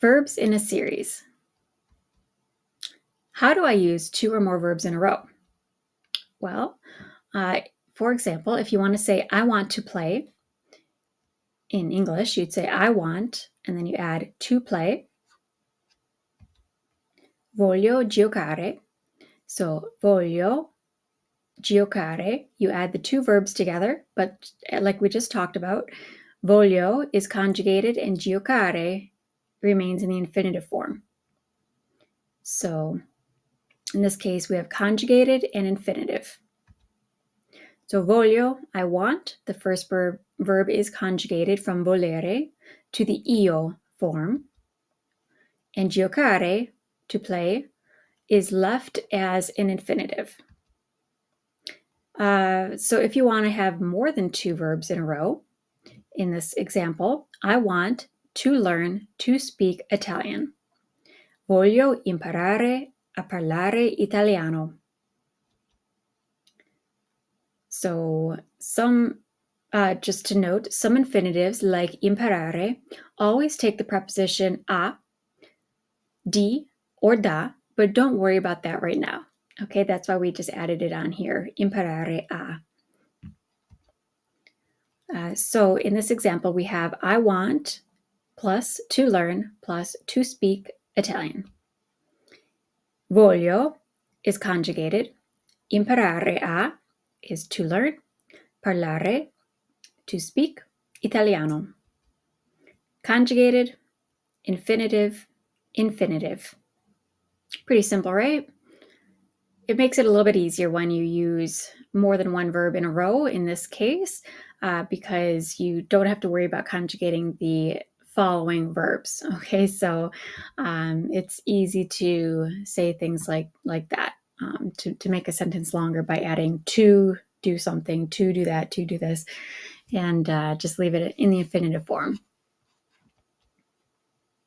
Verbs in a series. How do I use two or more verbs in a row? Well, for example, if you want to say, I want to play, in English, you'd say, I want, and then you add to play. Voglio giocare. So, voglio giocare, you add the two verbs together, but like we just talked about, voglio is conjugated and giocare remains in the infinitive form. So, in this case, we have conjugated and infinitive. So voglio, I want, the first verb is conjugated from volere to the io form. And giocare, to play, is left as an infinitive. So if you want to have more than two verbs in a row, in this example, I want to learn to speak Italian. Voglio imparare a parlare italiano. So just to note, some infinitives like imparare always take the preposition a, di, or da, but don't worry about that right now. Okay, that's why we just added it on here, imparare a. So in this example, we have I want plus to learn plus to speak Italian. Voglio is conjugated. Imparare a is to learn. Parlare, to speak Italiano. Conjugated, infinitive, infinitive. Pretty simple, right? It makes it a little bit easier when you use more than one verb in a row in this case, because you don't have to worry about conjugating the following verbs. Okay, so it's easy to say things like that, to make a sentence longer by adding to do something, to do that, to do this, and just leave it in the infinitive form.